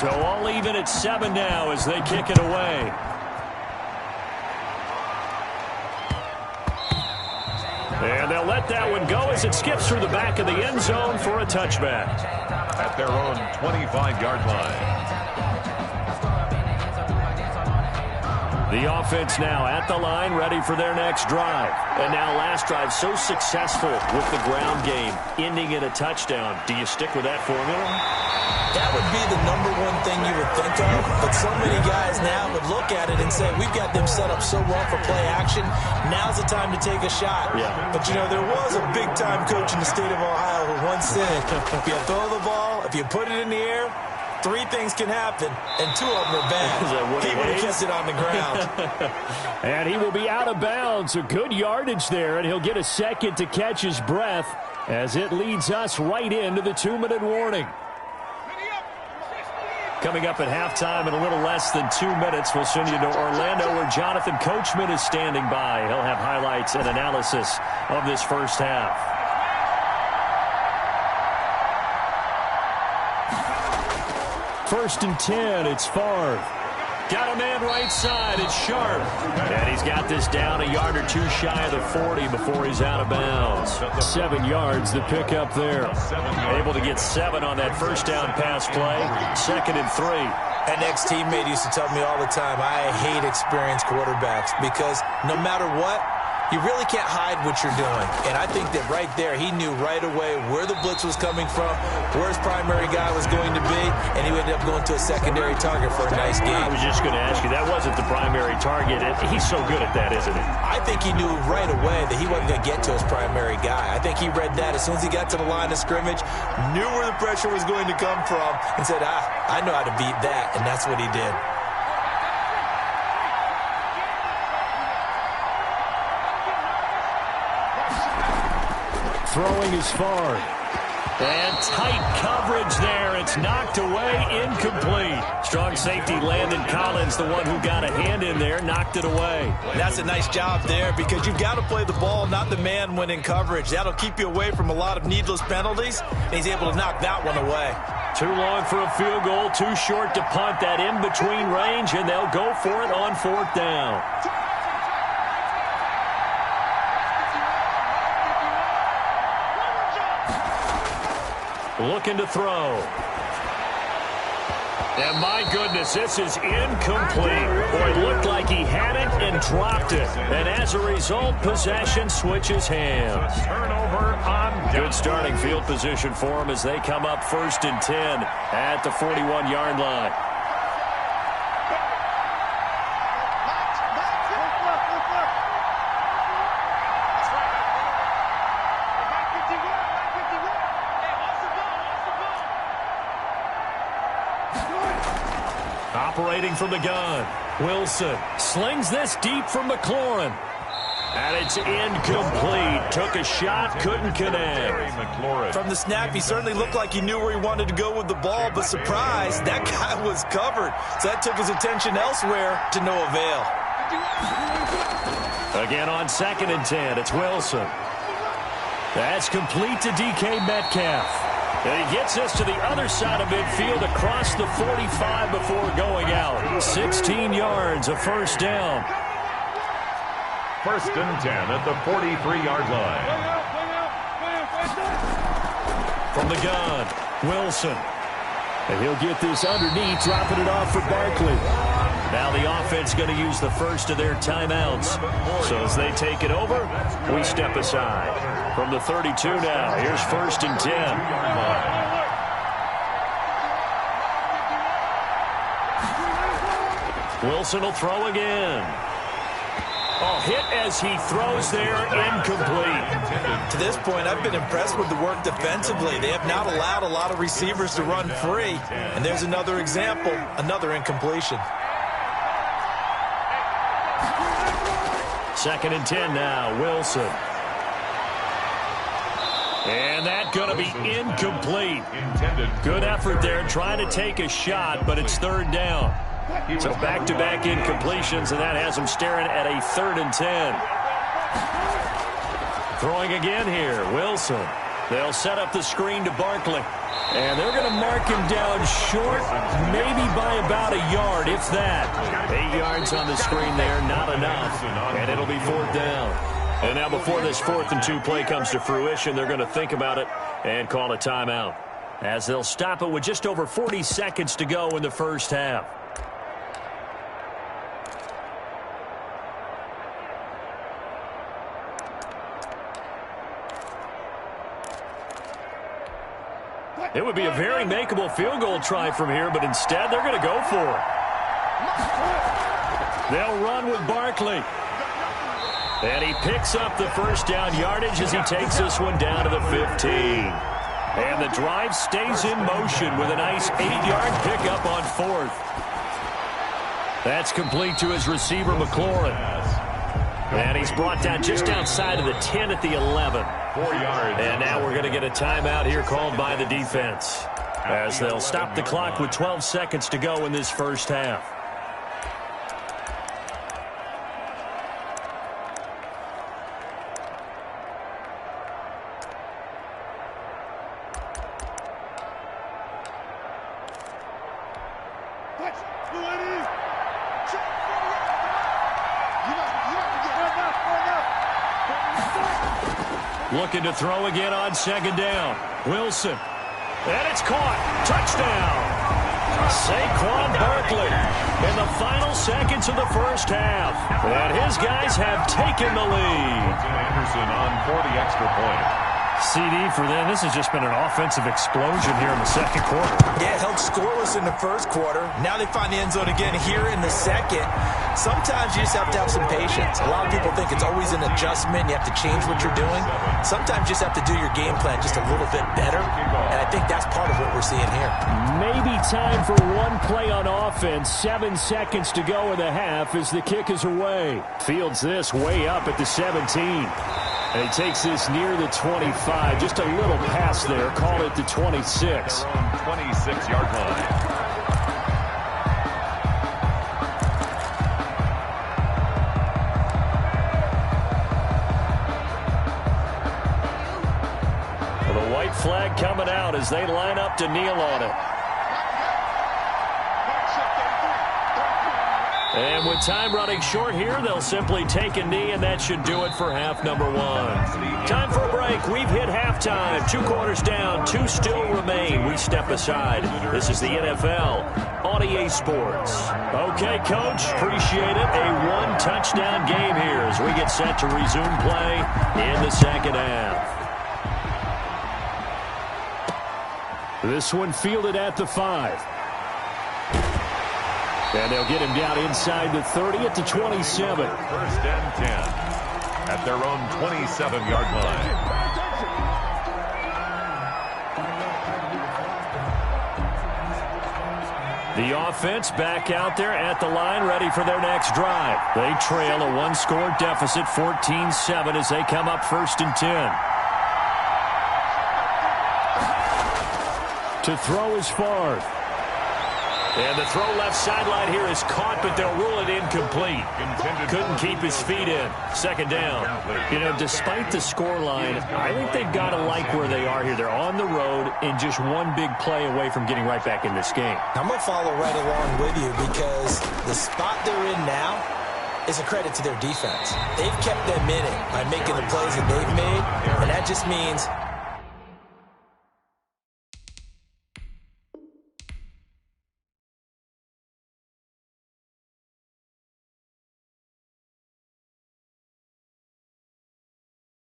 So all even at 7 now as they kick it away. And they'll let that one go as it skips through the back of the end zone for a touchback. At their own 25-yard line. The offense now at the line, ready for their next drive. And now last drive so successful with the ground game, ending in a touchdown. Do you stick with that formula? That would be the #1 thing you would think of, but so many guys now would look at it and say, we've got them set up so well for play action, now's the time to take a shot. Yeah. But, you know, there was a big-time coach in the state of Ohio who once said, if you throw the ball, if you put it in the air, 3 things can happen, and 2 of them are bad. He would have kept it on the ground. And he will be out of bounds. A good yardage there, and he'll get a second to catch his breath as it leads us right into the 2-minute warning. Coming up at halftime in a little less than 2 minutes, we'll send you to Orlando where Jonathan Coachman is standing by. He'll have highlights and analysis of this first half. First and 10, it's Favre. Got a man right side, it's Sharp. And he's got this down a yard or 2 shy of the 40 before he's out of bounds. 7 yards, the pick up there. Able to get 7 on that first down pass play. 2nd and 3. An ex-teammate used to tell me all the time, I hate experienced quarterbacks because no matter what, you really can't hide what you're doing. And I think that right there, he knew right away where the blitz was coming from, where his primary guy was going to be, and he ended up going to a secondary target for a nice game. I was just going to ask you, that wasn't the primary target. He's so good at that, isn't he? I think he knew right away that he wasn't going to get to his primary guy. I think he read that as soon as he got to the line of scrimmage, knew where the pressure was going to come from, and said, I know how to beat that, and that's what he did. Throwing is Favre. And tight coverage there. It's knocked away, incomplete. Strong safety Landon Collins, the one who got a hand in there, knocked it away. That's a nice job there because you've got to play the ball, not the man when in coverage. That'll keep you away from a lot of needless penalties, and he's able to knock that one away. Too long for a field goal, too short to punt. That in-between range, and they'll go for it on 4th down. Looking to throw. And my goodness, this is incomplete. Boy, it looked like he had it and dropped it. And as a result, possession switches hands. Turnover on good starting field position for him as they come up 1st and 10 at the 41-yard line. Operating from the gun, Wilson slings this deep from McLaurin. And it's incomplete. Took a shot, couldn't connect. From the snap, he certainly looked like he knew where he wanted to go with the ball, but surprise, that guy was covered. So that took his attention elsewhere to no avail. Again on 2nd and 10, it's Wilson. That's complete to DK Metcalf. And he gets us to the other side of midfield across the 45 before going out. 16 yards, a first down. 1st and 10 at the 43-yard line. From the gun, Wilson. And he'll get this underneath, dropping it off for Barkley. Now the offense going to use the first of their timeouts. So as they take it over, we step aside. From the 32 now, here's 1st and 10. Wilson will throw again. Oh, hit as he throws there, incomplete. To this point, I've been impressed with the work defensively. They have not allowed a lot of receivers to run free. And there's another example, another incompletion. 2nd and 10 now, Wilson. And that's going to be incomplete. Good effort there trying to take a shot, but it's 3rd down. So back-to-back incompletions, and that has him staring at a 3rd and 10. Throwing again here, Wilson. They'll set up the screen to Barkley. And they're going to mark him down short, maybe by about a yard, if that. 8 yards on the screen there, not enough. And it'll be 4th down. And now before this 4th and 2 play comes to fruition, they're going to think about it and call a timeout, as they'll stop it with just over 40 seconds to go in the first half. It would be a very makeable field goal try from here, but instead they're going to go for it. They'll run with Barkley. And he picks up the first down yardage as he takes this one down to the 15. And the drive stays in motion with a nice 8-yard pickup on 4th. That's complete to his receiver, McLaurin. And he's brought down just outside of the 10 at the 11. 4 yards. And now we're going to get a timeout here called by the defense, as they'll stop the clock with 12 seconds to go in this first half. Looking to throw again on 2nd down. Wilson. And it's caught. Touchdown. Saquon Barkley in the final seconds of the first half. And his guys have taken the lead. Anderson on for the extra point. CD for them. This has just been an offensive explosion here in the second quarter. Yeah, held scoreless in the first quarter. Now they find the end zone again here in the second. Sometimes you just have to have some patience. A lot of people think it's always an adjustment. You have to change what you're doing. Sometimes you just have to do your game plan just a little bit better. And I think that's part of what we're seeing here. Maybe time for one play on offense. 7 seconds to go in the half as the kick is away. Fields this way up at the 17. And he takes this near the 25. Just a little pass there. Call it the 26. 26-yard line. Well, the white flag coming out as they line up to kneel on it. And with time running short here, they'll simply take a knee, and that should do it for half number 1. Time for a break. We've hit halftime. 2 quarters down, 2 still remain. We step aside. This is the NFL on EA Sports. Okay, Coach, appreciate it. A 1-touchdown game here as we get set to resume play in the second half. This one fielded at the 5. And they'll get him down inside the 30 at the 27. 1st and 10 at their own 27-yard line. The offense back out there at the line, ready for their next drive. They trail a 1-score deficit, 14-7, as they come up 1st and 10. To throw is Favre. And the throw left sideline here is caught, but they'll rule it incomplete. Couldn't keep his feet in. 2nd down. You know, despite the scoreline, I think they've got to like where they are here. They're on the road and just one big play away from getting right back in this game. I'm going to follow right along with you because the spot they're in now is a credit to their defense. They've kept them in it by making the plays that they've made, and that just means